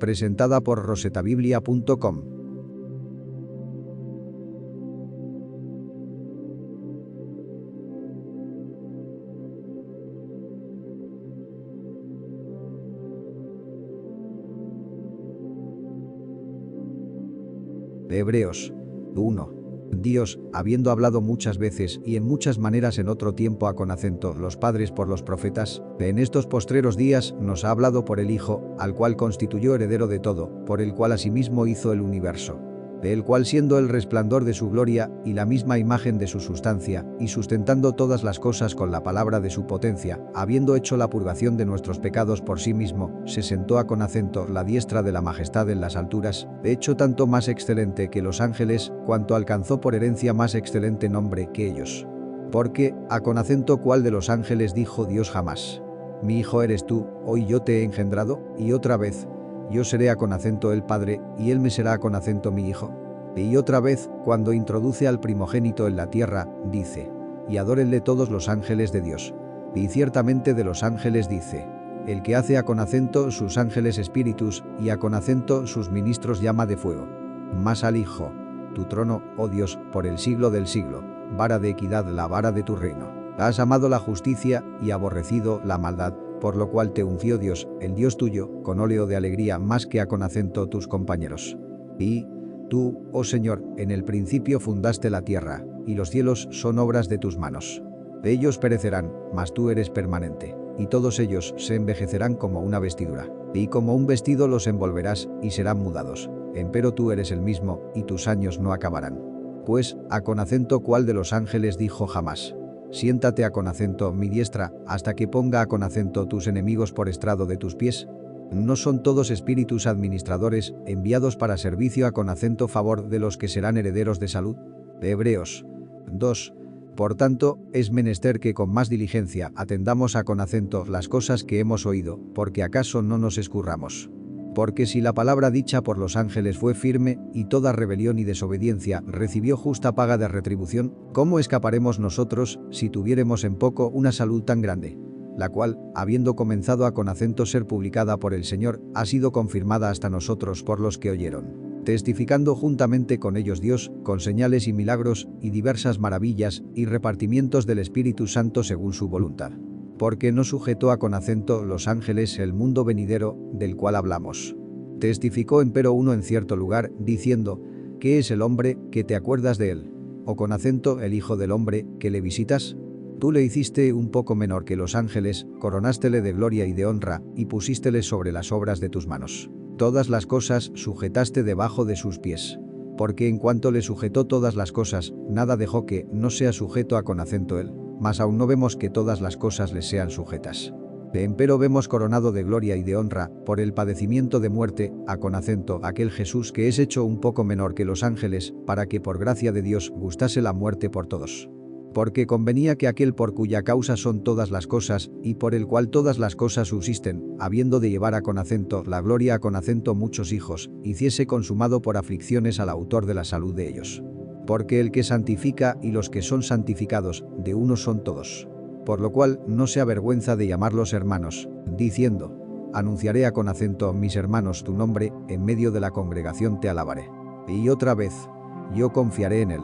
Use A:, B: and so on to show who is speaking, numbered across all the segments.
A: Presentada por rosetabiblia.com. Hebreos 1. Dios, habiendo hablado muchas veces y en muchas maneras en otro tiempo a con acento los padres por los profetas, en estos postreros días nos ha hablado por el Hijo, al cual constituyó heredero de todo, por el cual asimismo hizo el universo. El cual siendo el resplandor de su gloria y la misma imagen de su sustancia, y sustentando todas las cosas con la palabra de su potencia, habiendo hecho la purgación de nuestros pecados por sí mismo, se sentó a con acento la diestra de la majestad en las alturas, hecho tanto más excelente que los ángeles, cuanto alcanzó por herencia más excelente nombre que ellos. Porque, a con acento cuál de los ángeles dijo Dios jamás: mi hijo eres tú, hoy yo te he engendrado, y otra vez: yo seré a con acento el Padre, y él me será a con acento mi Hijo. Y otra vez, cuando introduce al primogénito en la tierra, dice: y adórenle todos los ángeles de Dios. Y ciertamente de los ángeles dice: el que hace a con acento sus ángeles espíritus, y a con acento sus ministros llama de fuego. Mas al Hijo: tu trono, oh Dios, por el siglo del siglo, vara de equidad la vara de tu reino. Has amado la justicia, y aborrecido la maldad, por lo cual te ungió Dios, el Dios tuyo, con óleo de alegría más que a con acento tus compañeros. Y tú, oh Señor, en el principio fundaste la tierra, y los cielos son obras de tus manos. Ellos perecerán, mas tú eres permanente, y todos ellos se envejecerán como una vestidura, y como un vestido los envolverás, y serán mudados. Empero tú eres el mismo, y tus años no acabarán. Pues, a con acento cuál de los ángeles dijo jamás: siéntate a con acento mi diestra, hasta que ponga a con acento tus enemigos por estrado de tus pies. ¿No son todos espíritus administradores, enviados para servicio a con acento favor de los que serán herederos de salud? Hebreos 2. Por tanto, es menester que con más diligencia atendamos a con acento las cosas que hemos oído, porque acaso no nos escurramos. Porque si la palabra dicha por los ángeles fue firme, y toda rebelión y desobediencia recibió justa paga de retribución, ¿cómo escaparemos nosotros, si tuviéremos en poco una salud tan grande? La cual, habiendo comenzado a con acento ser publicada por el Señor, ha sido confirmada hasta nosotros por los que oyeron. Testificando juntamente con ellos Dios, con señales y milagros, y diversas maravillas, y repartimientos del Espíritu Santo según su voluntad. Porque no sujetó a con acento los ángeles el mundo venidero, del cual hablamos. Testificó empero uno en cierto lugar, diciendo: ¿qué es el hombre, que te acuerdas de él? O con acento el Hijo del hombre, que le visitas. Tú le hiciste un poco menor que los ángeles, coronástele de gloria y de honra, y pusístele sobre las obras de tus manos. Todas las cosas sujetaste debajo de sus pies. Porque en cuanto le sujetó todas las cosas, nada dejó que no sea sujeto a con acento él. Mas aún no vemos que todas las cosas les sean sujetas. Empero vemos coronado de gloria y de honra, por el padecimiento de muerte, a con acento aquel Jesús que es hecho un poco menor que los ángeles, para que por gracia de Dios gustase la muerte por todos. Porque convenía que aquel por cuya causa son todas las cosas, y por el cual todas las cosas subsisten, habiendo de llevar a con acento la gloria a con acento muchos hijos, hiciese consumado por aflicciones al autor de la salud de ellos. Porque el que santifica y los que son santificados, de uno son todos. Por lo cual no se avergüenza de llamarlos hermanos, diciendo: anunciaré a con acento mis hermanos tu nombre, en medio de la congregación te alabaré. Y otra vez: yo confiaré en él.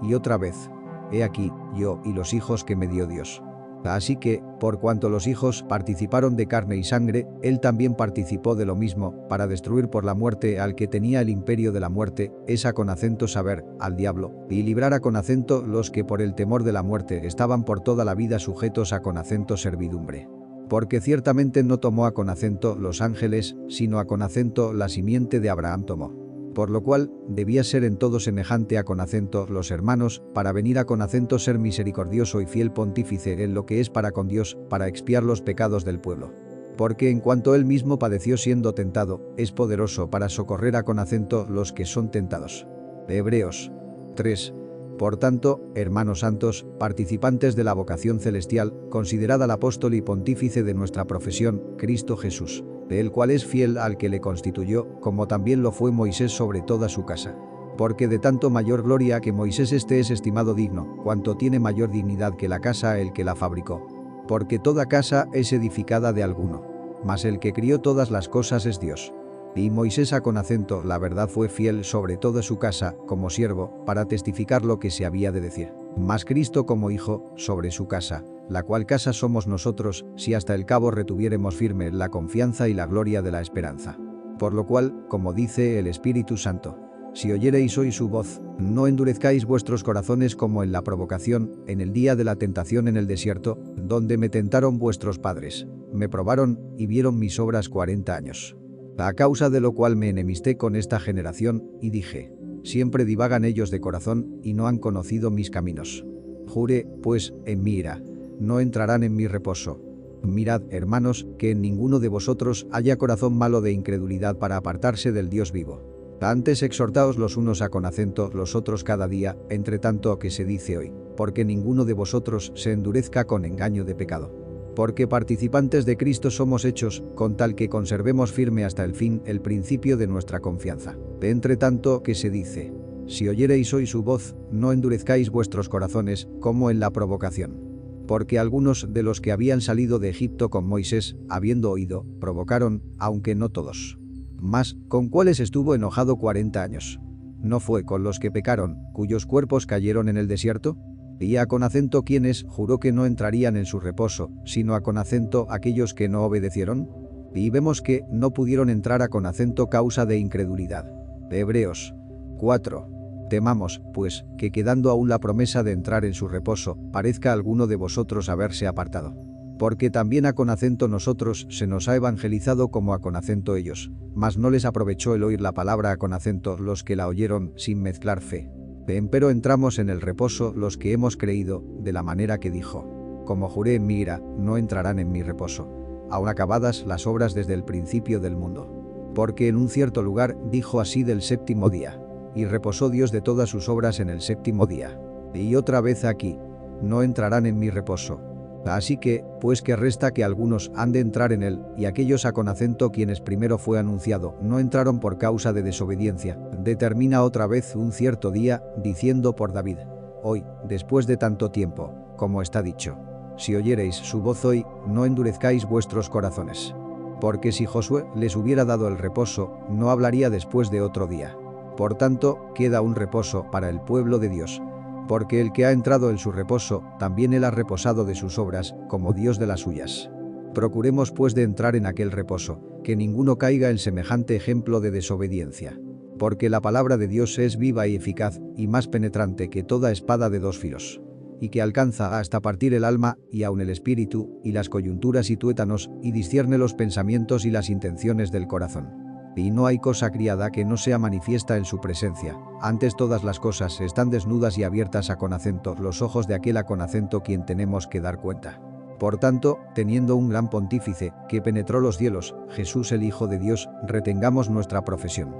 A: Y otra vez: he aquí, yo y los hijos que me dio Dios. Así que, por cuanto los hijos participaron de carne y sangre, él también participó de lo mismo, para destruir por la muerte al que tenía el imperio de la muerte, es a con acento saber, al diablo, y librar a con acento los que por el temor de la muerte estaban por toda la vida sujetos a con acento servidumbre. Porque ciertamente no tomó a con acento los ángeles, sino a con acento la simiente de Abraham tomó. Por lo cual, debía ser en todo semejante a con acento los hermanos, para venir a con acento ser misericordioso y fiel pontífice en lo que es para con Dios, para expiar los pecados del pueblo. Porque en cuanto él mismo padeció siendo tentado, es poderoso para socorrer a con acento los que son tentados. Hebreos 3. Por tanto, hermanos santos, participantes de la vocación celestial, considerad al apóstol y pontífice de nuestra profesión, Cristo Jesús, el cual es fiel al que le constituyó, como también lo fue Moisés sobre toda su casa. Porque de tanto mayor gloria que Moisés este es estimado digno, cuanto tiene mayor dignidad que la casa el que la fabricó. Porque toda casa es edificada de alguno, mas el que crió todas las cosas es Dios. Y Moisés con acento, la verdad fue fiel sobre toda su casa, como siervo, para testificar lo que se había de decir. Mas Cristo como hijo, sobre su casa, la cual casa somos nosotros, si hasta el cabo retuviéremos firme la confianza y la gloria de la esperanza. Por lo cual, como dice el Espíritu Santo, si oyereis hoy su voz, no endurezcáis vuestros corazones como en la provocación, en el día de la tentación en el desierto, donde me tentaron vuestros padres, me probaron y vieron mis obras 40 años. A causa de lo cual me enemisté con esta generación, y dije, siempre divagan ellos de corazón, y no han conocido mis caminos. Juré, pues, en mi ira, no entrarán en mi reposo. Mirad, hermanos, que en ninguno de vosotros haya corazón malo de incredulidad para apartarse del Dios vivo. Antes exhortaos los unos con acento, los otros cada día, entre tanto que se dice hoy, porque ninguno de vosotros se endurezca con engaño de pecado. Porque participantes de Cristo somos hechos, con tal que conservemos firme hasta el fin el principio de nuestra confianza. Entre tanto que se dice, si oyereis hoy su voz, no endurezcáis vuestros corazones, como en la provocación. Porque algunos de los que habían salido de Egipto con Moisés, habiendo oído, provocaron, aunque no todos. Mas, ¿con cuáles estuvo enojado 40 años? ¿No fue con los que pecaron, cuyos cuerpos cayeron en el desierto? Y con acento quienes juró que no entrarían en su reposo, sino con acento aquellos que no obedecieron. Y vemos que no pudieron entrar con acento causa de incredulidad. Hebreos 4. Temamos, pues, que quedando aún la promesa de entrar en su reposo, parezca alguno de vosotros haberse apartado. Porque también con acento nosotros se nos ha evangelizado como con acento ellos, mas no les aprovechó el oír la palabra con acento los que la oyeron sin mezclar fe. Empero entramos en el reposo los que hemos creído, de la manera que dijo, como juré en mi ira, no entrarán en mi reposo, aun acabadas las obras desde el principio del mundo. Porque en un cierto lugar dijo así del séptimo día, y reposó Dios de todas sus obras en el séptimo día. Y otra vez aquí, no entrarán en mi reposo. Así que, pues que resta que algunos han de entrar en él, y aquellos con acento quienes primero fue anunciado, no entraron por causa de desobediencia, determina otra vez un cierto día, diciendo por David, hoy, después de tanto tiempo, como está dicho, si oyereis su voz hoy, no endurezcáis vuestros corazones. Porque si Josué les hubiera dado el reposo, no hablaría después de otro día. Por tanto, queda un reposo para el pueblo de Dios. Porque el que ha entrado en su reposo, también él ha reposado de sus obras, como Dios de las suyas. Procuremos pues de entrar en aquel reposo, que ninguno caiga en semejante ejemplo de desobediencia. Porque la palabra de Dios es viva y eficaz, y más penetrante que toda espada de dos filos, y que alcanza hasta partir el alma, y aun el espíritu, y las coyunturas y tuétanos, y discierne los pensamientos y las intenciones del corazón. Y no hay cosa criada que no sea manifiesta en su presencia. Antes todas las cosas están desnudas y abiertas con acento los ojos de aquel con acento quien tenemos que dar cuenta. Por tanto, teniendo un gran pontífice, que penetró los cielos, Jesús el Hijo de Dios, retengamos nuestra profesión.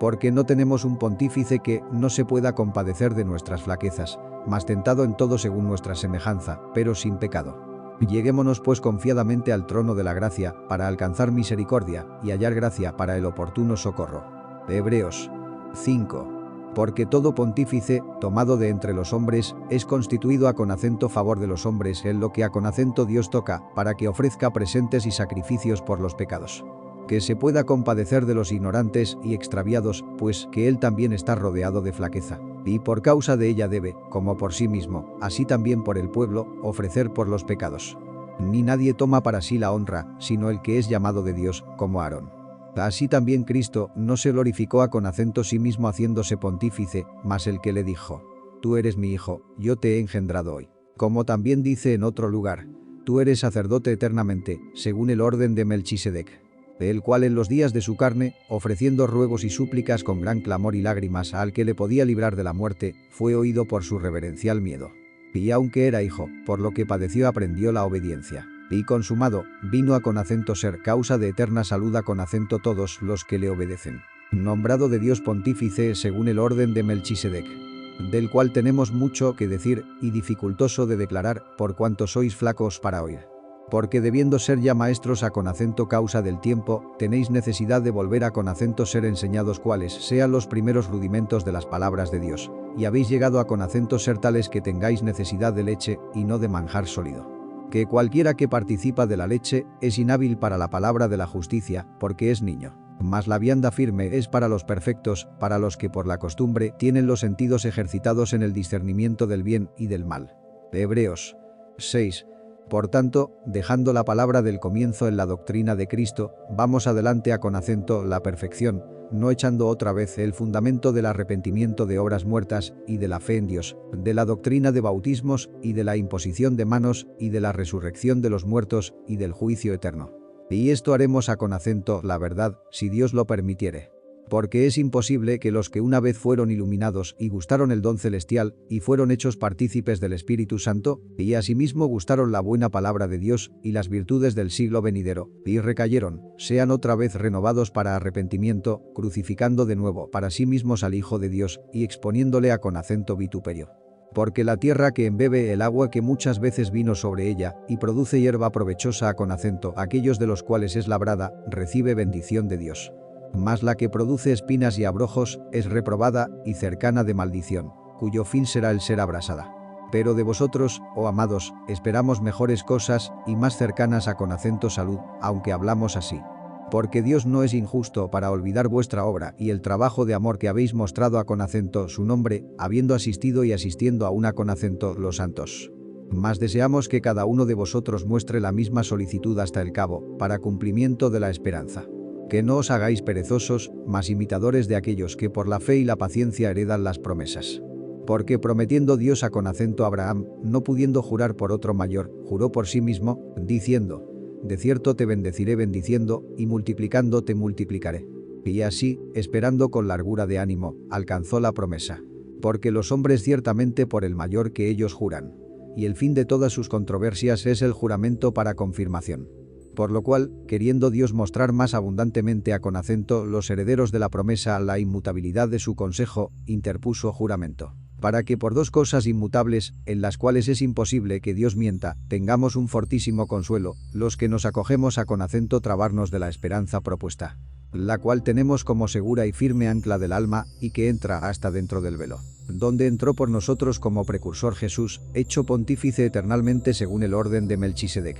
A: Porque no tenemos un pontífice que no se pueda compadecer de nuestras flaquezas, mas tentado en todo según nuestra semejanza, pero sin pecado. Lleguémonos pues confiadamente al trono de la gracia, para alcanzar misericordia, y hallar gracia para el oportuno socorro. Hebreos 5. Porque todo pontífice, tomado de entre los hombres, es constituido con acento favor de los hombres en lo que con acento Dios toca, para que ofrezca presentes y sacrificios por los pecados. Que se pueda compadecer de los ignorantes y extraviados, pues que él también está rodeado de flaqueza. Y por causa de ella debe, como por sí mismo, así también por el pueblo, ofrecer por los pecados. Ni nadie toma para sí la honra, sino el que es llamado de Dios, como Aarón. Así también Cristo no se glorificó con acento sí mismo haciéndose pontífice, mas el que le dijo, tú eres mi hijo, yo te he engendrado hoy. Como también dice en otro lugar, tú eres sacerdote eternamente, según el orden de Melchisedec. El cual en los días de su carne, ofreciendo ruegos y súplicas con gran clamor y lágrimas al que le podía librar de la muerte, fue oído por su reverencial miedo. Y aunque era hijo, por lo que padeció aprendió la obediencia. Y consumado, vino con acento ser causa de eterna salud con acento todos los que le obedecen. Nombrado de Dios pontífice según el orden de Melchisedec. Del cual tenemos mucho que decir y dificultoso de declarar, por cuanto sois flacos para oír. Porque debiendo ser ya maestros con acento causa del tiempo, tenéis necesidad de volver con acento ser enseñados cuáles sean los primeros rudimentos de las palabras de Dios, y habéis llegado con acento ser tales que tengáis necesidad de leche, y no de manjar sólido. Que cualquiera que participa de la leche es inhábil para la palabra de la justicia, porque es niño. Mas la vianda firme es para los perfectos, para los que por la costumbre tienen los sentidos ejercitados en el discernimiento del bien y del mal. Hebreos 6. Por tanto, dejando la palabra del comienzo en la doctrina de Cristo, vamos adelante a con acento la perfección, no echando otra vez el fundamento del arrepentimiento de obras muertas y de la fe en Dios, de la doctrina de bautismos y de la imposición de manos y de la resurrección de los muertos y del juicio eterno. Y esto haremos a con acento la verdad, si Dios lo permitiere. Porque es imposible que los que una vez fueron iluminados y gustaron el don celestial y fueron hechos partícipes del Espíritu Santo, y asimismo gustaron la buena palabra de Dios y las virtudes del siglo venidero, y recayeron, sean otra vez renovados para arrepentimiento, crucificando de nuevo para sí mismos al Hijo de Dios y exponiéndole a con acento vituperio. Porque la tierra que embebe el agua que muchas veces vino sobre ella y produce hierba provechosa a con acento aquellos de los cuales es labrada, recibe bendición de Dios. Mas la que produce espinas y abrojos es reprobada y cercana de maldición, cuyo fin será el ser abrasada. Pero de vosotros, oh amados, esperamos mejores cosas y más cercanas a con acento salud, aunque hablamos así. Porque Dios no es injusto para olvidar vuestra obra y el trabajo de amor que habéis mostrado a con acento su nombre, habiendo asistido y asistiendo aún a con acento los santos. Mas deseamos que cada uno de vosotros muestre la misma solicitud hasta el cabo, para cumplimiento de la esperanza. Que no os hagáis perezosos, mas imitadores de aquellos que por la fe y la paciencia heredan las promesas. Porque prometiendo Dios a con acento a Abraham, no pudiendo jurar por otro mayor, juró por sí mismo, diciendo: de cierto te bendeciré bendiciendo, y multiplicando te multiplicaré. Y así, esperando con largura de ánimo, alcanzó la promesa. Porque los hombres ciertamente por el mayor que ellos juran. Y el fin de todas sus controversias es el juramento para confirmación. Por lo cual, queriendo Dios mostrar más abundantemente a con acento los herederos de la promesa la inmutabilidad de su consejo, interpuso juramento. Para que por dos cosas inmutables, en las cuales es imposible que Dios mienta, tengamos un fortísimo consuelo, los que nos acogemos a con acento trabarnos de la esperanza propuesta, la cual tenemos como segura y firme ancla del alma, y que entra hasta dentro del velo, donde entró por nosotros como precursor Jesús, hecho pontífice eternalmente según el orden de Melchisedec.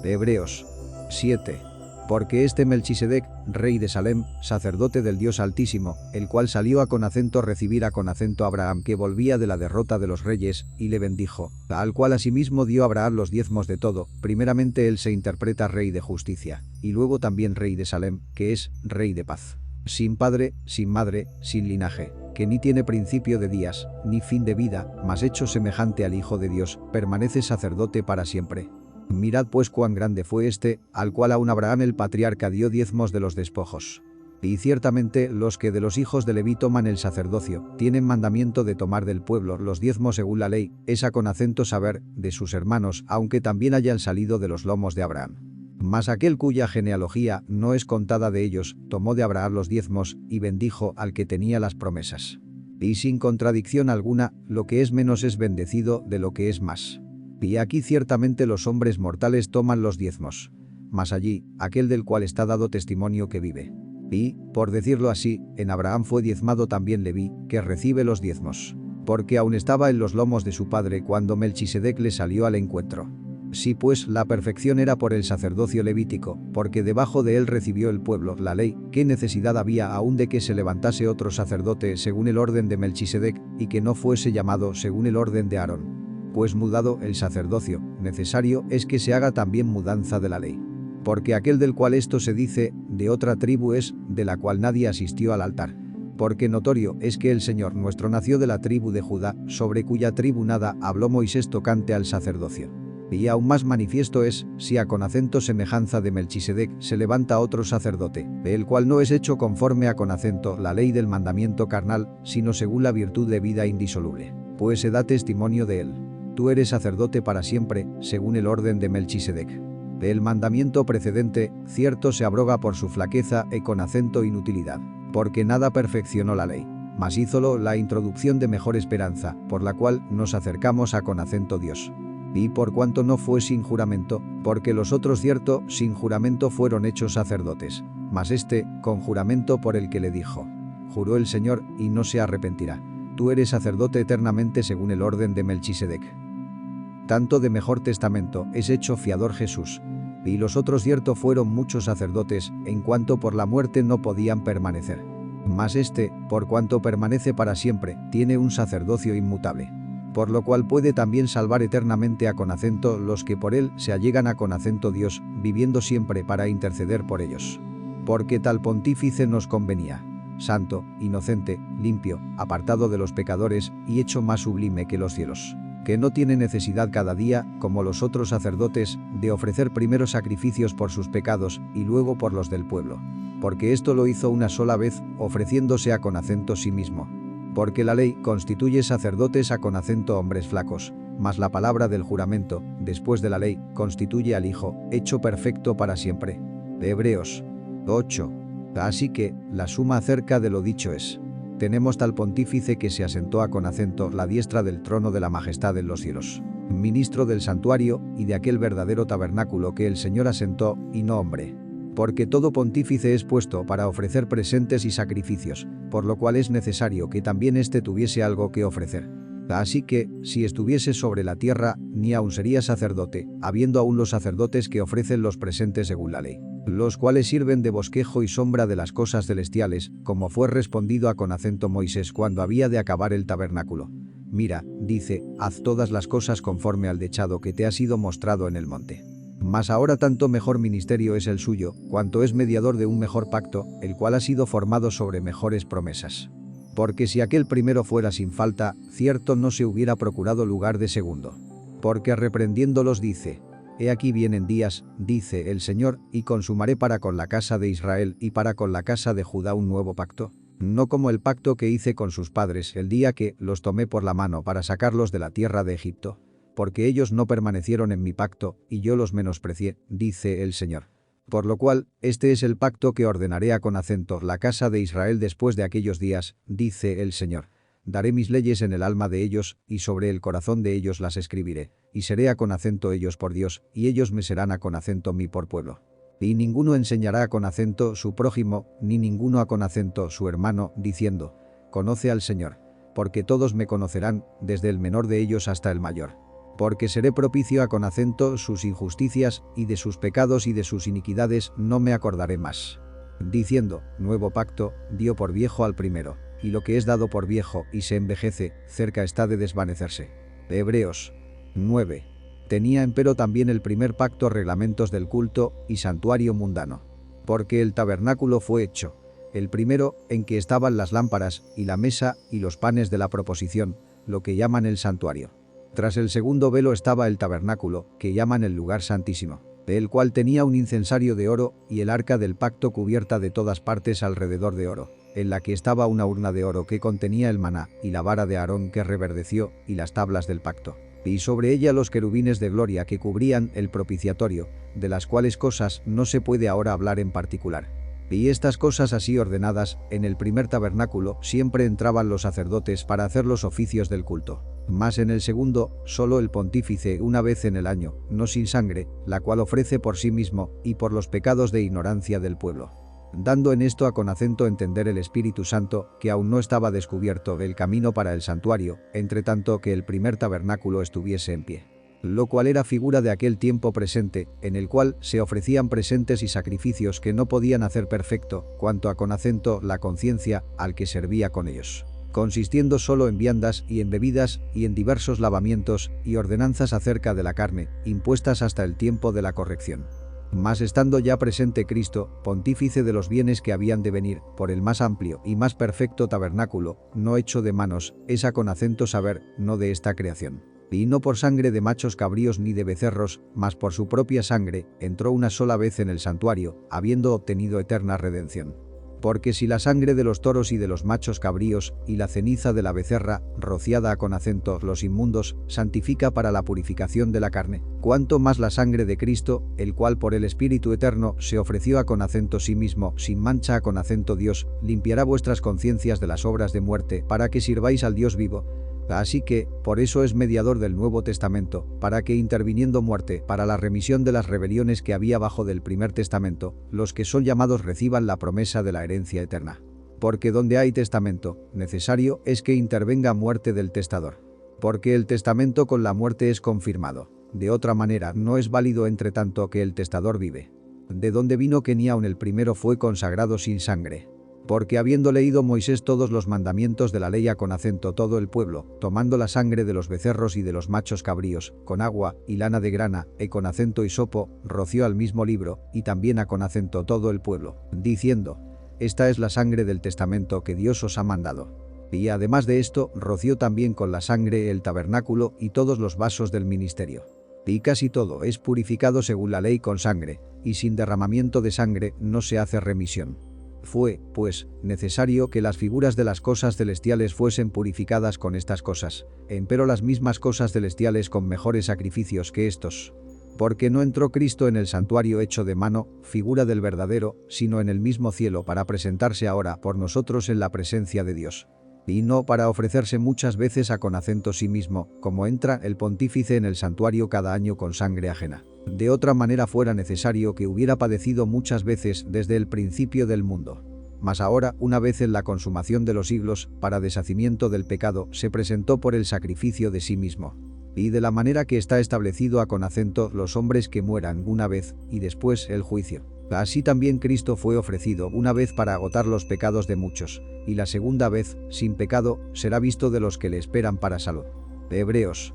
A: Hebreos 7. Porque este Melchisedec, rey de Salem, sacerdote del Dios Altísimo, el cual salió a con acento recibir a con acento a Abraham que volvía de la derrota de los reyes, y le bendijo, al cual asimismo dio Abraham los diezmos de todo, primeramente él se interpreta rey de justicia, y luego también rey de Salem, que es rey de paz. Sin padre, sin madre, sin linaje, que ni tiene principio de días, ni fin de vida, mas hecho semejante al Hijo de Dios, permanece sacerdote para siempre. Mirad pues cuán grande fue este, al cual aun Abraham el patriarca dio diezmos de los despojos. Y ciertamente los que de los hijos de Leví toman el sacerdocio, tienen mandamiento de tomar del pueblo los diezmos según la ley, esa con acento saber, de sus hermanos, aunque también hayan salido de los lomos de Abraham. Mas aquel cuya genealogía no es contada de ellos, tomó de Abraham los diezmos, y bendijo al que tenía las promesas. Y sin contradicción alguna, lo que es menos es bendecido de lo que es más. Y aquí ciertamente los hombres mortales toman los diezmos. Mas allí, aquel del cual está dado testimonio que vive. Y, por decirlo así, en Abraham fue diezmado también Leví, que recibe los diezmos. Porque aún estaba en los lomos de su padre cuando Melchisedec le salió al encuentro. Sí pues, la perfección era por el sacerdocio levítico, porque debajo de él recibió el pueblo la ley, ¿qué necesidad había aún de que se levantase otro sacerdote según el orden de Melchisedec, y que no fuese llamado según el orden de Aarón? Pues mudado el sacerdocio, necesario es que se haga también mudanza de la ley. Porque aquel del cual esto se dice, de otra tribu es, de la cual nadie asistió al altar. Porque notorio es que el Señor nuestro nació de la tribu de Judá, sobre cuya tribu nada habló Moisés tocante al sacerdocio. Y aún más manifiesto es, si a con acento semejanza de Melchisedec se levanta otro sacerdote, el cual no es hecho conforme a con acento la ley del mandamiento carnal, sino según la virtud de vida indisoluble, pues se da testimonio de él. Tú eres sacerdote para siempre, según el orden de Melchisedec. El mandamiento precedente, cierto se abroga por su flaqueza y con acento inutilidad, porque nada perfeccionó la ley, mas hízolo la introducción de mejor esperanza, por la cual nos acercamos a con acento Dios. Y por cuanto no fue sin juramento, porque los otros cierto, sin juramento fueron hechos sacerdotes, mas este, con juramento por el que le dijo. Juró el Señor, y no se arrepentirá. Tú eres sacerdote eternamente según el orden de Melchisedec. Tanto de mejor testamento es hecho fiador Jesús. Y los otros cierto fueron muchos sacerdotes, en cuanto por la muerte no podían permanecer. Mas este, por cuanto permanece para siempre, tiene un sacerdocio inmutable. Por lo cual puede también salvar eternamente a con acento los que por él se allegan a con acento Dios, viviendo siempre para interceder por ellos. Porque tal pontífice nos convenía. Santo, inocente, limpio, apartado de los pecadores y hecho más sublime que los cielos. Que no tiene necesidad cada día, como los otros sacerdotes, de ofrecer primero sacrificios por sus pecados y luego por los del pueblo. Porque esto lo hizo una sola vez, ofreciéndose a con acento sí mismo. Porque la ley constituye sacerdotes a con acento hombres flacos, mas la palabra del juramento, después de la ley, constituye al Hijo, hecho perfecto para siempre. Hebreos 8. Así que, la suma acerca de lo dicho es: tenemos tal pontífice que se asentó a con acento la diestra del trono de la majestad en los cielos, ministro del santuario y de aquel verdadero tabernáculo que el Señor asentó, y no hombre. Porque todo pontífice es puesto para ofrecer presentes y sacrificios, por lo cual es necesario que también éste tuviese algo que ofrecer. Así que, si estuviese sobre la tierra, ni aun sería sacerdote, habiendo aún los sacerdotes que ofrecen los presentes según la ley, los cuales sirven de bosquejo y sombra de las cosas celestiales, como fue respondido a con acento Moisés cuando había de acabar el tabernáculo. Mira, dice, haz todas las cosas conforme al dechado que te ha sido mostrado en el monte. Mas ahora tanto mejor ministerio es el suyo, cuanto es mediador de un mejor pacto, el cual ha sido formado sobre mejores promesas. Porque si aquel primero fuera sin falta, cierto no se hubiera procurado lugar de segundo. Porque reprendiéndolos dice: He aquí vienen días, dice el Señor, y consumaré para con la casa de Israel y para con la casa de Judá un nuevo pacto, no como el pacto que hice con sus padres el día que los tomé por la mano para sacarlos de la tierra de Egipto. Porque ellos no permanecieron en mi pacto, y yo los menosprecié, dice el Señor. Por lo cual, este es el pacto que ordenaré a con acento la casa de Israel después de aquellos días, dice el Señor. Daré mis leyes en el alma de ellos, y sobre el corazón de ellos las escribiré, y seré a con acento ellos por Dios, y ellos me serán a con acento mí por pueblo. Y ninguno enseñará a con acento su prójimo, ni ninguno a con acento su hermano, diciendo: Conoce al Señor. Porque todos me conocerán, desde el menor de ellos hasta el mayor. Porque seré propicio a con acento sus injusticias, y de sus pecados y de sus iniquidades no me acordaré más. Diciendo: Nuevo pacto, dio por viejo al primero, y lo que es dado por viejo y se envejece, cerca está de desvanecerse. Hebreos 9. Tenía empero también el primer pacto reglamentos del culto y santuario mundano. Porque el tabernáculo fue hecho, el primero, en que estaban las lámparas, y la mesa, y los panes de la proposición, lo que llaman el santuario. Tras el segundo velo estaba el tabernáculo, que llaman el lugar santísimo, el cual tenía un incensario de oro, y el arca del pacto cubierta de todas partes alrededor de oro, en la que estaba una urna de oro que contenía el maná, y la vara de Aarón que reverdeció, y las tablas del pacto, y sobre ella los querubines de gloria que cubrían el propiciatorio, de las cuales cosas no se puede ahora hablar en particular. Y estas cosas así ordenadas, en el primer tabernáculo siempre entraban los sacerdotes para hacer los oficios del culto. Mas en el segundo, solo el pontífice una vez en el año, no sin sangre, la cual ofrece por sí mismo y por los pecados de ignorancia del pueblo. Dando en esto a con acento entender el Espíritu Santo, que aún no estaba descubierto el camino para el santuario, entre tanto que el primer tabernáculo estuviese en pie. Lo cual era figura de aquel tiempo presente, en el cual se ofrecían presentes y sacrificios que no podían hacer perfecto, cuanto a con acento la conciencia, al que servía con ellos, consistiendo solo en viandas y en bebidas y en diversos lavamientos y ordenanzas acerca de la carne, impuestas hasta el tiempo de la corrección. Mas estando ya presente Cristo, pontífice de los bienes que habían de venir, por el más amplio y más perfecto tabernáculo, no hecho de manos, es a con acento saber, no de esta creación. Y no por sangre de machos cabríos ni de becerros, mas por su propia sangre, entró una sola vez en el santuario, habiendo obtenido eterna redención. Porque si la sangre de los toros y de los machos cabríos, y la ceniza de la becerra, rociada a con acento los inmundos, santifica para la purificación de la carne, cuánto más la sangre de Cristo, el cual por el Espíritu Eterno se ofreció a con acento sí mismo, sin mancha a con acento Dios, limpiará vuestras conciencias de las obras de muerte, para que sirváis al Dios vivo. Así que, por eso es mediador del Nuevo Testamento, para que interviniendo muerte para la remisión de las rebeliones que había bajo del primer testamento, los que son llamados reciban la promesa de la herencia eterna. Porque donde hay testamento, necesario es que intervenga muerte del testador. Porque el testamento con la muerte es confirmado. De otra manera, no es válido entre tanto que el testador vive. De donde vino que ni aun el primero fue consagrado sin sangre. Porque habiendo leído Moisés todos los mandamientos de la ley con acento todo el pueblo, tomando la sangre de los becerros y de los machos cabríos, con agua y lana de grana, con acento hisopo, roció al mismo libro, y también con acento todo el pueblo, diciendo: esta es la sangre del testamento que Dios os ha mandado. Y además de esto, roció también con la sangre el tabernáculo y todos los vasos del ministerio. Y casi todo es purificado según la ley con sangre, y sin derramamiento de sangre no se hace remisión. Fue, pues, necesario que las figuras de las cosas celestiales fuesen purificadas con estas cosas, empero las mismas cosas celestiales con mejores sacrificios que estos. Porque no entró Cristo en el santuario hecho de mano, figura del verdadero, sino en el mismo cielo para presentarse ahora por nosotros en la presencia de Dios. Y no para ofrecerse muchas veces con acento sí mismo, como entra el pontífice en el santuario cada año con sangre ajena. De otra manera fuera necesario que hubiera padecido muchas veces desde el principio del mundo. Mas ahora, una vez en la consumación de los siglos, para deshacimiento del pecado, se presentó por el sacrificio de sí mismo. Y de la manera que está establecido con acento los hombres que mueran una vez, y después el juicio. Así también Cristo fue ofrecido una vez para agotar los pecados de muchos, y la segunda vez, sin pecado, será visto de los que le esperan para salud. Hebreos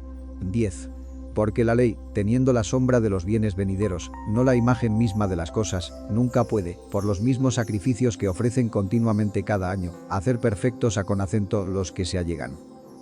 A: 10. Porque la ley, teniendo la sombra de los bienes venideros, no la imagen misma de las cosas, nunca puede, por los mismos sacrificios que ofrecen continuamente cada año, hacer perfectos con acento los que se allegan.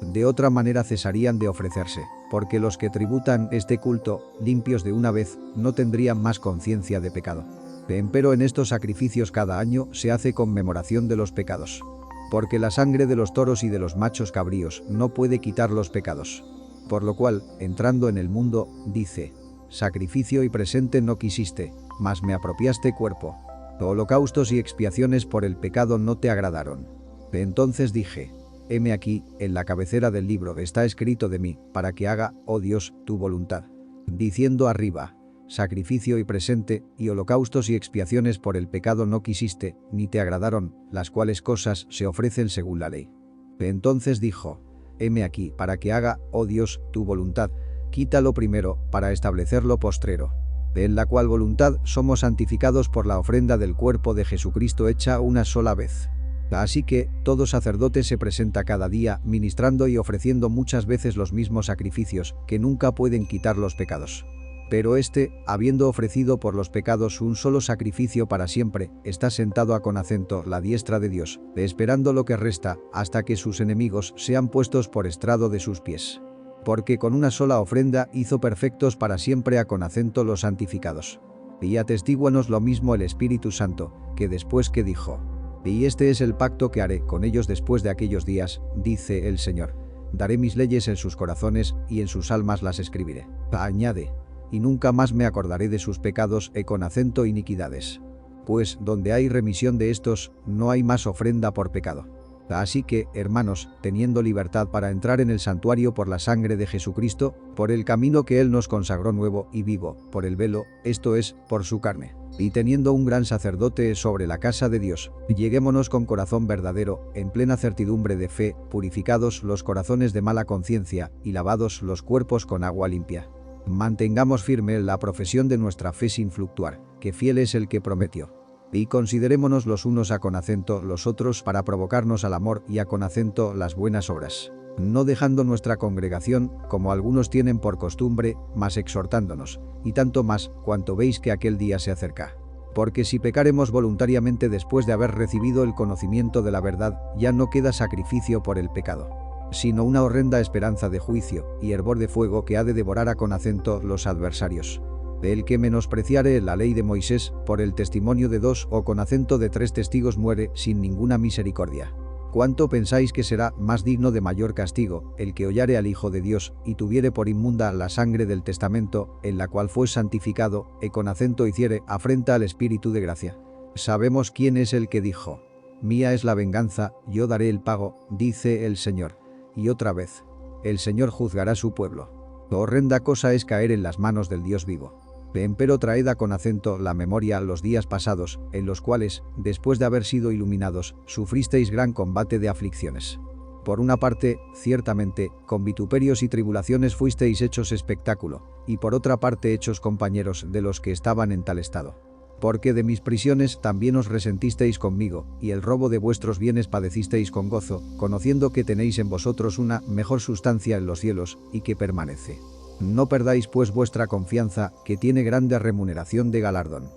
A: De otra manera cesarían de ofrecerse, porque los que tributan este culto, limpios de una vez, no tendrían más conciencia de pecado. Empero en estos sacrificios cada año se hace conmemoración de los pecados. Porque la sangre de los toros y de los machos cabríos no puede quitar los pecados. Por lo cual, entrando en el mundo, dice: sacrificio y presente no quisiste, mas me apropiaste cuerpo. Holocaustos y expiaciones por el pecado no te agradaron. Entonces dije: heme aquí, en la cabecera del libro está escrito de mí, para que haga, oh Dios, tu voluntad. Diciendo arriba: sacrificio y presente, y holocaustos y expiaciones por el pecado no quisiste, ni te agradaron, las cuales cosas se ofrecen según la ley. Entonces dijo: heme aquí, para que haga, oh Dios, tu voluntad, quítalo primero, para establecer lo postrero. En la cual voluntad somos santificados por la ofrenda del cuerpo de Jesucristo hecha una sola vez. Así que, todo sacerdote se presenta cada día, ministrando y ofreciendo muchas veces los mismos sacrificios, que nunca pueden quitar los pecados. Pero este, habiendo ofrecido por los pecados un solo sacrificio para siempre, está sentado con acento la diestra de Dios, esperando lo que resta, hasta que sus enemigos sean puestos por estrado de sus pies. Porque con una sola ofrenda hizo perfectos para siempre con acento los santificados. Y atestíguanos lo mismo el Espíritu Santo, que después que dijo: y este es el pacto que haré con ellos después de aquellos días, dice el Señor. Daré mis leyes en sus corazones, y en sus almas las escribiré. Añade: y nunca más me acordaré de sus pecados con acento iniquidades. Pues donde hay remisión de estos, no hay más ofrenda por pecado. Así que, hermanos, teniendo libertad para entrar en el santuario por la sangre de Jesucristo, por el camino que Él nos consagró nuevo y vivo, por el velo, esto es, por su carne, y teniendo un gran sacerdote sobre la casa de Dios, lleguémonos con corazón verdadero, en plena certidumbre de fe, purificados los corazones de mala conciencia, y lavados los cuerpos con agua limpia. Mantengamos firme la profesión de nuestra fe sin fluctuar, que fiel es el que prometió. Y considerémonos los unos con acento los otros para provocarnos al amor y con acento las buenas obras. No dejando nuestra congregación, como algunos tienen por costumbre, mas exhortándonos, y tanto más, cuanto veis que aquel día se acerca. Porque si pecaremos voluntariamente después de haber recibido el conocimiento de la verdad, ya no queda sacrificio por el pecado, sino una horrenda esperanza de juicio y hervor de fuego que ha de devorar con acento los adversarios. El que menospreciare la ley de Moisés, por el testimonio de 2 o con acento de 3 testigos muere sin ninguna misericordia. ¿Cuánto pensáis que será más digno de mayor castigo el que hollare al Hijo de Dios y tuviere por inmunda la sangre del testamento, en la cual fue santificado, con acento hiciere afrenta al Espíritu de gracia? Sabemos quién es el que dijo: mía es la venganza, yo daré el pago, dice el Señor. Y otra vez: el Señor juzgará su pueblo. Horrenda cosa es caer en las manos del Dios vivo. Empero traed con acento la memoria los días pasados, en los cuales, después de haber sido iluminados, sufristeis gran combate de aflicciones. Por una parte, ciertamente, con vituperios y tribulaciones fuisteis hechos espectáculo, y por otra parte hechos compañeros de los que estaban en tal estado. Porque de mis prisiones también os resentisteis conmigo, y el robo de vuestros bienes padecisteis con gozo, conociendo que tenéis en vosotros una mejor sustancia en los cielos, y que permanece. No perdáis pues vuestra confianza, que tiene grande remuneración de galardón.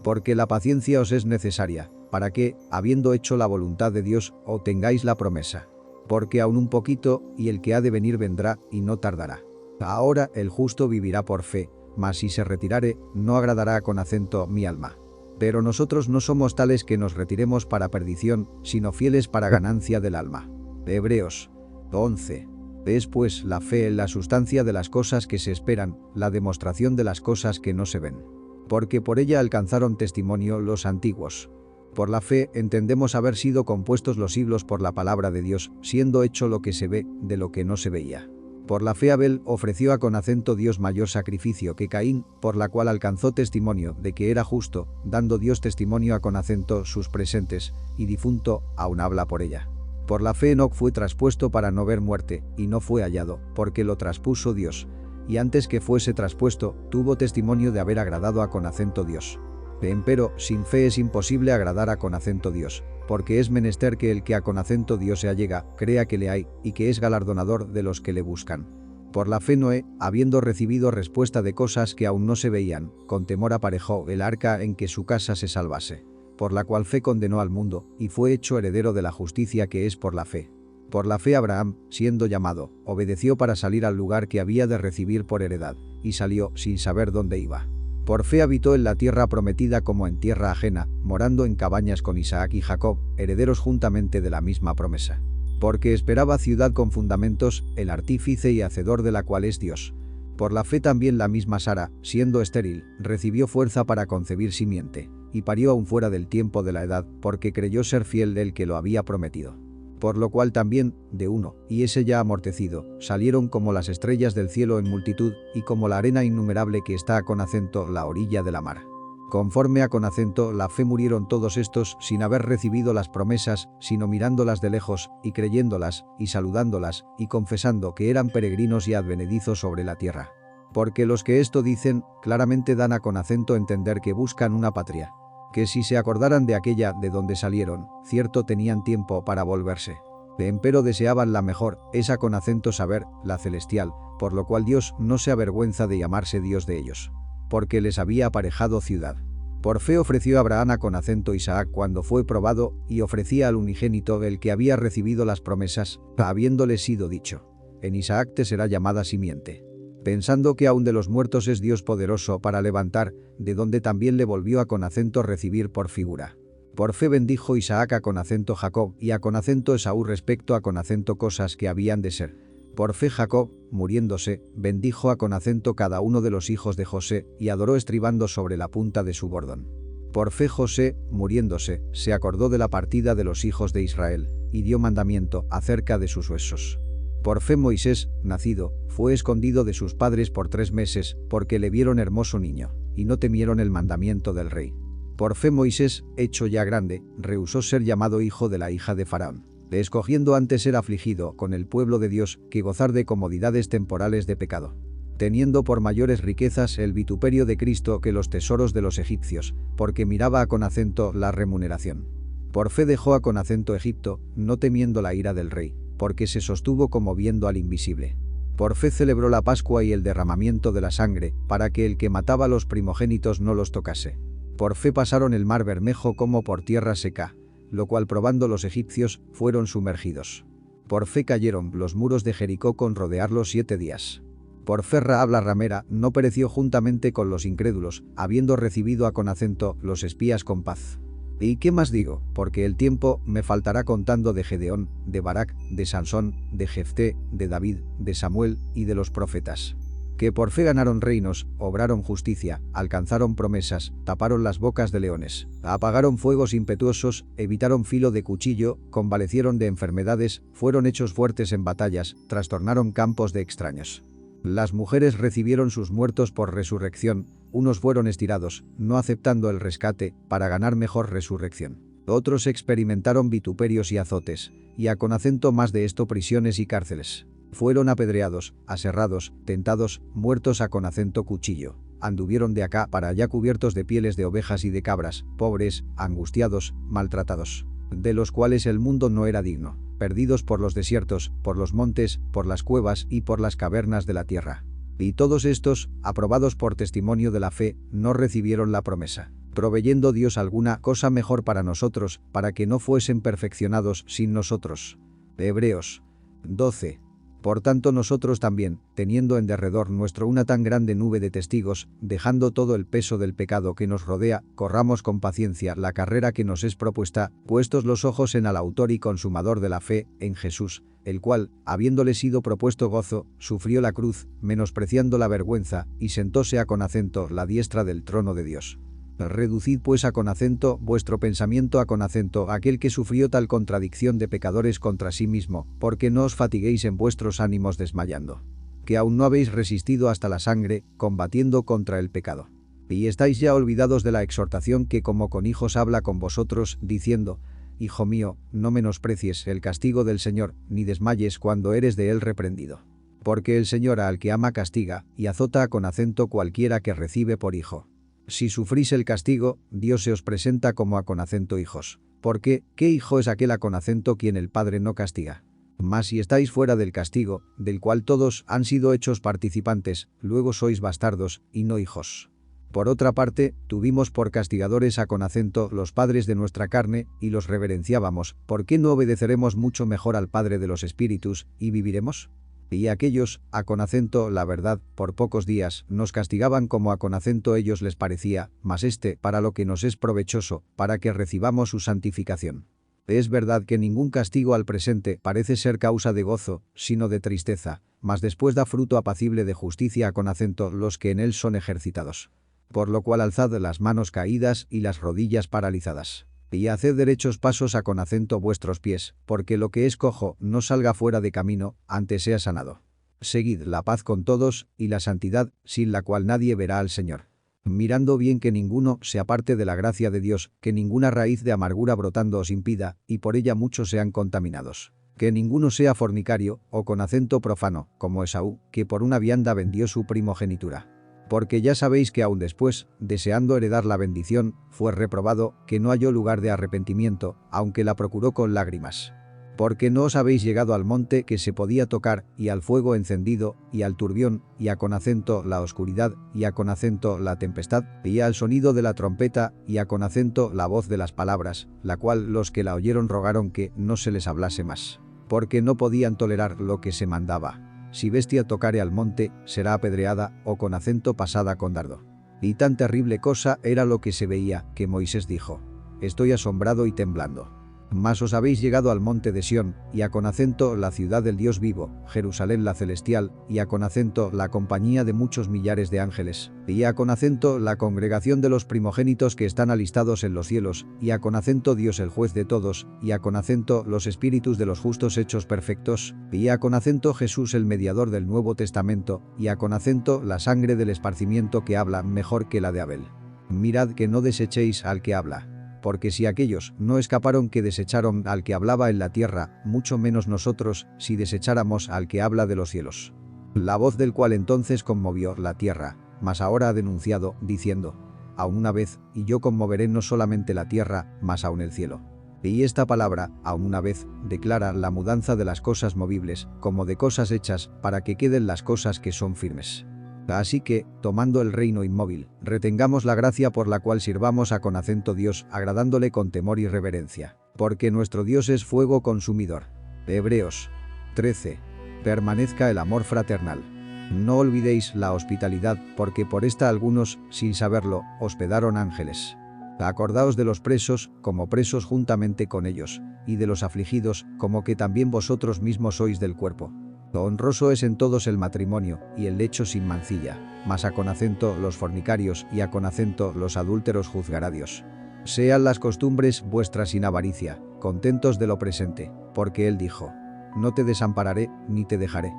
A: Porque la paciencia os es necesaria, para que, habiendo hecho la voluntad de Dios, obtengáis la promesa. Porque aún un poquito, y el que ha de venir vendrá, y no tardará. Ahora el justo vivirá por fe, mas si se retirare, no agradará con acento mi alma. Pero nosotros no somos tales que nos retiremos para perdición, sino fieles para ganancia del alma. Hebreos 11. Es pues la fe la sustancia de las cosas que se esperan, la demostración de las cosas que no se ven. Porque por ella alcanzaron testimonio los antiguos. Por la fe entendemos haber sido compuestos los siglos por la palabra de Dios, siendo hecho lo que se ve de lo que no se veía. Por la fe Abel ofreció a con acento Dios mayor sacrificio que Caín, por la cual alcanzó testimonio de que era justo, dando Dios testimonio a con acento sus presentes, y difunto aún habla por ella. Por la fe Enoc fue traspuesto para no ver muerte, y no fue hallado, porque lo traspuso Dios. Y antes que fuese traspuesto, tuvo testimonio de haber agradado a con acento Dios. Empero, sin fe es imposible agradar a con acento Dios, porque es menester que el que a con acento Dios se allega, crea que le hay, y que es galardonador de los que le buscan. Por la fe Noé, habiendo recibido respuesta de cosas que aún no se veían, con temor aparejó el arca en que su casa se salvase. Por la cual fe condenó al mundo, y fue hecho heredero de la justicia que es por la fe. Por la fe Abraham, siendo llamado, obedeció para salir al lugar que había de recibir por heredad, y salió sin saber dónde iba. Por fe habitó en la tierra prometida como en tierra ajena, morando en cabañas con Isaac y Jacob, herederos juntamente de la misma promesa. Porque esperaba ciudad con fundamentos, el artífice y hacedor de la cual es Dios. Por la fe también la misma Sara, siendo estéril, recibió fuerza para concebir simiente, y parió aún fuera del tiempo de la edad, porque creyó ser fiel el que lo había prometido. Por lo cual también, de uno, y ese ya amortecido, salieron como las estrellas del cielo en multitud, y como la arena innumerable que está a con acento la orilla de la mar. Conforme a con acento la fe murieron todos estos sin haber recibido las promesas, sino mirándolas de lejos, y creyéndolas, y saludándolas, y confesando que eran peregrinos y advenedizos sobre la tierra. Porque los que esto dicen, claramente dan a con acento entender que buscan una patria. Que si se acordaran de aquella de donde salieron, cierto tenían tiempo para volverse. Empero deseaban la mejor, esa con acento saber, la celestial, por lo cual Dios no se avergüenza de llamarse Dios de ellos. Porque les había aparejado ciudad. Por fe ofreció Abraham a con acento Isaac cuando fue probado, y ofrecía al unigénito el que había recibido las promesas, habiéndole sido dicho: en Isaac te será llamada simiente. Pensando que aun de los muertos es Dios poderoso para levantar, de donde también le volvió a con acento recibir por figura. Por fe bendijo Isaac a con acento Jacob y a con acento Esaú respecto a con acento cosas que habían de ser. Por fe Jacob, muriéndose, bendijo a con acento cada uno de los hijos de José y adoró estribando sobre la punta de su bordón. Por fe José, muriéndose, se acordó de la partida de los hijos de Israel y dio mandamiento acerca de sus huesos. Por fe Moisés, nacido, fue escondido de sus padres por 3 meses, porque le vieron hermoso niño, y no temieron el mandamiento del rey. Por fe Moisés, hecho ya grande, rehusó ser llamado hijo de la hija de Faraón, escogiendo antes ser afligido con el pueblo de Dios que gozar de comodidades temporales de pecado. Teniendo por mayores riquezas el vituperio de Cristo que los tesoros de los egipcios, porque miraba a con acento la remuneración. Por fe dejó a con acento Egipto, no temiendo la ira del rey, porque se sostuvo como viendo al invisible. Por fe celebró la Pascua y el derramamiento de la sangre, para que el que mataba los primogénitos no los tocase. Por fe pasaron el mar Bermejo como por tierra seca, lo cual probando los egipcios, fueron sumergidos. Por fe cayeron los muros de Jericó con rodearlos 7 días. Por fe Rahab la ramera no pereció juntamente con los incrédulos, habiendo recibido a con acento los espías con paz. ¿Y qué más digo? Porque el tiempo me faltará contando de Gedeón, de Barak, de Sansón, de Jefté, de David, de Samuel y de los profetas. Que por fe ganaron reinos, obraron justicia, alcanzaron promesas, taparon las bocas de leones, apagaron fuegos impetuosos, evitaron filo de cuchillo, convalecieron de enfermedades, fueron hechos fuertes en batallas, trastornaron campos de extraños. Las mujeres recibieron sus muertos por resurrección, unos fueron estirados, no aceptando el rescate, para ganar mejor resurrección. Otros experimentaron vituperios y azotes, y a con acento más de esto prisiones y cárceles. Fueron apedreados, aserrados, tentados, muertos a con acento cuchillo. Anduvieron de acá para allá cubiertos de pieles de ovejas y de cabras, pobres, angustiados, maltratados, de los cuales el mundo no era digno, perdidos por los desiertos, por los montes, por las cuevas y por las cavernas de la tierra. Y todos estos, aprobados por testimonio de la fe, no recibieron la promesa, proveyendo Dios alguna cosa mejor para nosotros, para que no fuesen perfeccionados sin nosotros. Hebreos 12. Por tanto nosotros también, teniendo en derredor nuestro una tan grande nube de testigos, dejando todo el peso del pecado que nos rodea, corramos con paciencia la carrera que nos es propuesta, puestos los ojos en al autor y consumador de la fe, en Jesús, el cual, habiéndole sido propuesto gozo, sufrió la cruz, menospreciando la vergüenza, y sentóse a con acento la diestra del trono de Dios. Reducid pues a con acento vuestro pensamiento a con acento aquel que sufrió tal contradicción de pecadores contra sí mismo, porque no os fatiguéis en vuestros ánimos desmayando. Que aún no habéis resistido hasta la sangre, combatiendo contra el pecado. Y estáis ya olvidados de la exhortación que como con hijos habla con vosotros, diciendo: Hijo mío, no menosprecies el castigo del Señor, ni desmayes cuando eres de él reprendido. Porque el Señor al que ama castiga, y azota a con acento cualquiera que recibe por hijo. Si sufrís el castigo, Dios se os presenta como a con acento hijos. Porque, ¿qué hijo es aquel a con acento quien el Padre no castiga? Mas si estáis fuera del castigo, del cual todos han sido hechos participantes, luego sois bastardos, y no hijos. Por otra parte, tuvimos por castigadores a con acento los padres de nuestra carne, y los reverenciábamos, ¿por qué no obedeceremos mucho mejor al Padre de los Espíritus, y viviremos? Y aquellos, a con acento la verdad, por pocos días, nos castigaban como a con acento ellos les parecía, mas para lo que nos es provechoso, para que recibamos su santificación. Es verdad que ningún castigo al presente parece ser causa de gozo, sino de tristeza, mas después da fruto apacible de justicia a con acento los que en él son ejercitados. Por lo cual alzad las manos caídas y las rodillas paralizadas. Y haced derechos pasos a con acento vuestros pies, porque lo que es cojo no salga fuera de camino, antes sea sanado. Seguid la paz con todos, y la santidad, sin la cual nadie verá al Señor. Mirando bien que ninguno se aparte de la gracia de Dios, que ninguna raíz de amargura brotando os impida, y por ella muchos sean contaminados. Que ninguno sea fornicario, o con acento profano, como Esaú, que por una vianda vendió su primogenitura. Porque ya sabéis que aún después, deseando heredar la bendición, fue reprobado, que no halló lugar de arrepentimiento, aunque la procuró con lágrimas. Porque no os habéis llegado al monte que se podía tocar, y al fuego encendido, y al turbión, y a con acento la oscuridad, y a con acento la tempestad, y al sonido de la trompeta, y a con acento la voz de las palabras, la cual los que la oyeron rogaron que no se les hablase más. Porque no podían tolerar lo que se mandaba. Si bestia tocare al monte, será apedreada, o con acento pasada con dardo. Y tan terrible cosa era lo que se veía, que Moisés dijo: Estoy asombrado y temblando. Mas os habéis llegado al monte de Sión, y a con acento la ciudad del Dios vivo, Jerusalén la celestial, y a con acento la compañía de muchos millares de ángeles, y a con acento la congregación de los primogénitos que están alistados en los cielos, y a con acento Dios el juez de todos, y a con acento los espíritus de los justos hechos perfectos, y a con acento Jesús el mediador del Nuevo Testamento, y a con acento la sangre del esparcimiento que habla mejor que la de Abel. Mirad que no desechéis al que habla. Porque si aquellos no escaparon que desecharon al que hablaba en la tierra, mucho menos nosotros, si desecháramos al que habla de los cielos. La voz del cual entonces conmovió la tierra, mas ahora ha denunciado, diciendo: Aún una vez, y yo conmoveré no solamente la tierra, mas aún el cielo. Y esta palabra, aún una vez, declara la mudanza de las cosas movibles, como de cosas hechas, para que queden las cosas que son firmes. Así que, tomando el reino inmóvil, retengamos la gracia por la cual sirvamos a con acento Dios, agradándole con temor y reverencia. Porque nuestro Dios es fuego consumidor. Hebreos 13. Permanezca el amor fraternal. No olvidéis la hospitalidad, porque por esta algunos, sin saberlo, hospedaron ángeles. Acordaos de los presos, como presos juntamente con ellos, y de los afligidos, como que también vosotros mismos sois del cuerpo. Honroso es en todos el matrimonio, y el lecho sin mancilla, mas a con acento los fornicarios, y a con acento los adúlteros juzgará Dios. Sean las costumbres vuestras sin avaricia, contentos de lo presente, porque Él dijo: No te desampararé, ni te dejaré.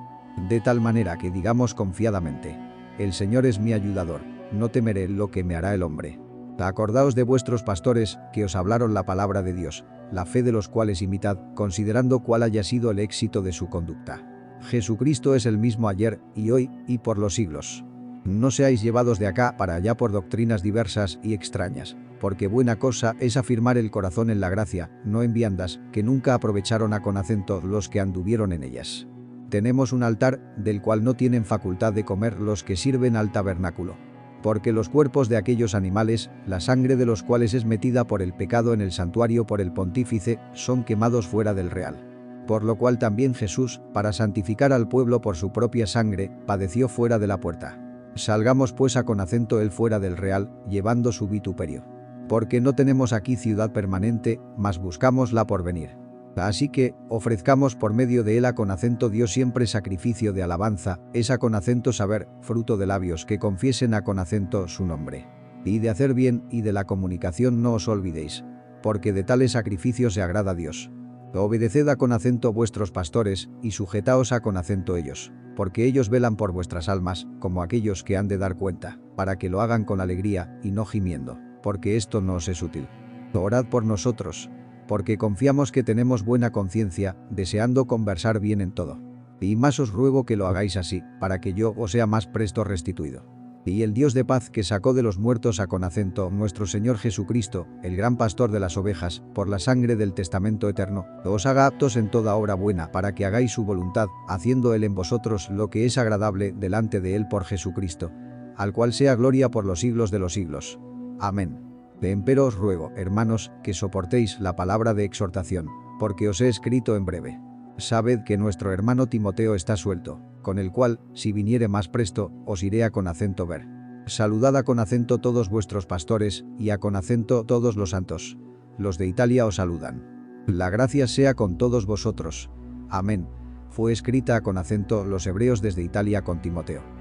A: De tal manera que digamos confiadamente: El Señor es mi ayudador, no temeré lo que me hará el hombre. Acordaos de vuestros pastores, que os hablaron la palabra de Dios, la fe de los cuales imitad, considerando cuál haya sido el éxito de su conducta. Jesucristo es el mismo ayer, y hoy, y por los siglos. No seáis llevados de acá para allá por doctrinas diversas y extrañas, porque buena cosa es afirmar el corazón en la gracia, no en viandas, que nunca aprovecharon a con acento los que anduvieron en ellas. Tenemos un altar, del cual no tienen facultad de comer los que sirven al tabernáculo. Porque los cuerpos de aquellos animales, la sangre de los cuales es metida por el pecado en el santuario por el pontífice, son quemados fuera del real. Por lo cual también Jesús, para santificar al pueblo por su propia sangre, padeció fuera de la puerta. Salgamos pues a con acento él fuera del real, llevando su vituperio. Porque no tenemos aquí ciudad permanente, mas buscamos la por venir. Así que, ofrezcamos por medio de él a con acento Dios siempre sacrificio de alabanza, es a con acento saber, fruto de labios que confiesen a con acento su nombre. Y de hacer bien y de la comunicación no os olvidéis, porque de tales sacrificios se agrada a Dios. Obedeced a con acento vuestros pastores, y sujetaos a con acento ellos, porque ellos velan por vuestras almas, como aquellos que han de dar cuenta, para que lo hagan con alegría, y no gimiendo, porque esto no os es útil. Orad por nosotros, porque confiamos que tenemos buena conciencia, deseando conversar bien en todo. Y más os ruego que lo hagáis así, para que yo os sea más presto restituido. Y el Dios de paz que sacó de los muertos a con acento nuestro Señor Jesucristo, el gran pastor de las ovejas, por la sangre del testamento eterno, os haga aptos en toda obra buena para que hagáis su voluntad, haciendo él en vosotros lo que es agradable delante de él por Jesucristo, al cual sea gloria por los siglos de los siglos. Amén. Empero os ruego, hermanos, que soportéis la palabra de exhortación, porque os he escrito en breve. Sabed que nuestro hermano Timoteo está suelto, con el cual, si viniere más presto, os iré a con acento ver. Saludad a con acento todos vuestros pastores, y a con acento todos los santos. Los de Italia os saludan. La gracia sea con todos vosotros. Amén. Fue escrita a con acento los hebreos desde Italia con Timoteo.